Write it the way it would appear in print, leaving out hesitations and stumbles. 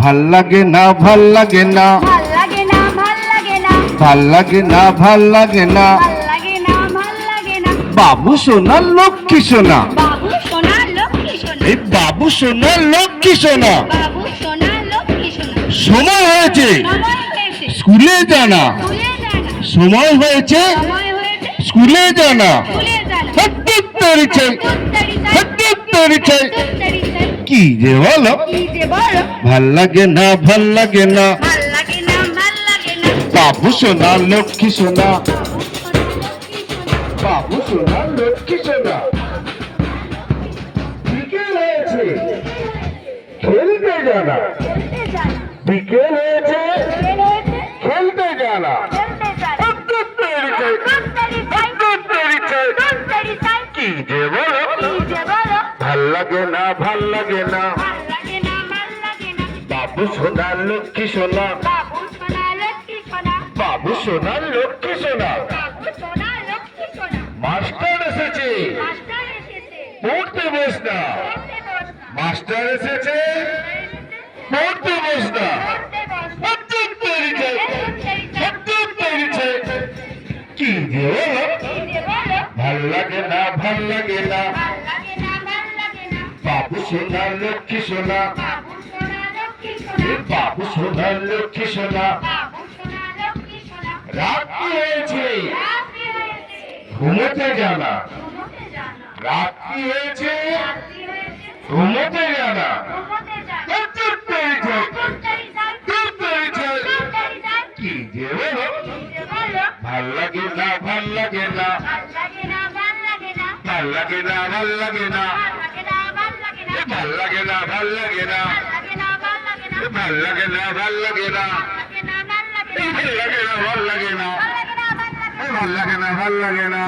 ভাল লাগে না ভাল লাগে না ভাল লাগে না ভাল লাগে না ভাল লাগে না ভাল লাগে না ভাল লাগে না ভাল লাগে না বাবু সোনা লক্ষ্মী সোনা বাবু সোনা লক্ষ্মী সোনা এই বাবু সোনা লক্ষ্মী সোনা বাবু সোনা লক্ষ্মী সোনা সময় হয়েছে সময় হয়েছে স্কুলে জানা স্কুলে জানা সময় হয়েছে সময় হয়েছে স্কুলে জানা স্কুলে জানা হত্যারি চাই হত্যারি চাই তুত্তারি চাই কি যে বলো কি যে বলো ভাল লাগে না ভাল লাগে না ভাল লাগে না ভাল লাগে না বাবু সোনা লক্ষ্মী সোনা বাবু সোনা লক্ষ্মী সোনা বাবু সোনা লক্ষ্মী সোনা বিকেল হয়েছে খেলতে জানা খেলতে জানা বিকেল হয়েছে বিকেল হয়েছে খেলতে জানা খেলতে জানা হত্যারি চাই তুত্তারি চাই হত্যারি চাই তুত্তারি চাই কি যে বলো কি যে বলো ভাল লাগে না ভাল লাগে না ভাল লাগে না ভাল লাগে না বাবু সোনা লক্ষ্মী সোনা বাবু সোনা লক্ষ্মী সোনা বাবু সোনা লক্ষ্মী সোনা বাবু সোনা লক্ষ্মী সোনা মাস্টার এসেছে মাস্টার এসেছে পড়তে বস না পড়তে বস না মাস্টার এসেছে পড়তে বস না পড়তে বস না হত্যারি চাই তুত্তারি চাই হত্যারি চাই কি যে বলো কি যে বলো ভাল লাগে না ভাল লাগে না ভাল লাগে না ভাল লাগে না বাবু সোনা লক্ষ্মী সোনা বাবু সোনা লক্ষ্মী সোনা বাবু সোনা লক্ষ্মী সোনা বাবু সোনা লক্ষ্মী সোনা রাত কি হয়েছে রাত্রি হয়েছে ঘুমোতে জানা ঘুমোতে জানা রাত কি হয়েছে রাত্রি হয়েছে ঘুমোতে জানা ঘুমোতে জানা হত্যারি চাই তুত্তারি চাই হত্যারি চাই তুত্তারি চাই কি যে বলো কি যে বলো ভাল লাগে না ভাল লাগে না ভাল লাগে না ভাল লাগে না ভাল লাগে না ভাল লাগে না ভাল লাগে না ভাল লাগে না ভাল লাগে না ভাল লাগে না ভাল লাগে না ভাল লাগে না ভাল লাগে না ভাল লাগে না ভাল লাগে না ভাল লাগে না ভাল লাগে না ভাল লাগে না